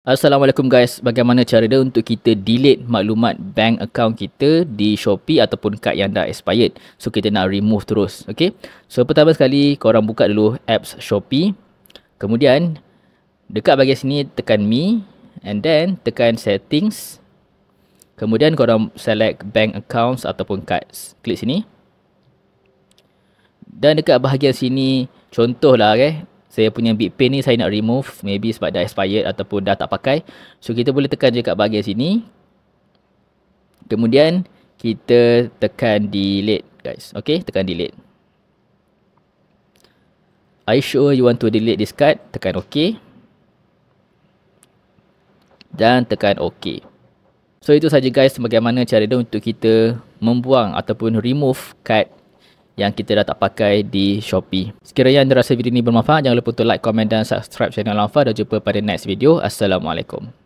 Assalamualaikum guys, bagaimana cara dia untuk kita delete maklumat bank account kita di Shopee ataupun kad yang dah expired. So kita nak remove terus, okay? So pertama sekali korang buka dulu apps Shopee. Kemudian dekat bahagian sini tekan me and then tekan settings. Kemudian korang select bank accounts ataupun cards. Klik sini. Dan dekat bahagian sini contohlah saya punya BigPay ni saya nak remove, maybe sebab dah expired ataupun dah tak pakai. So kita boleh tekan je kat bahagian sini. Kemudian kita tekan delete guys. Okay, tekan delete. Are you sure you want to delete this card? Tekan OK. Dan tekan OK. So itu saja guys, bagaimana cara dia untuk kita membuang ataupun remove kad yang kita dah tak pakai di Shopee. Sekiranya anda rasa video ini bermanfaat, jangan lupa untuk like, komen dan subscribe channel Alfa dan jumpa pada next video. Assalamualaikum.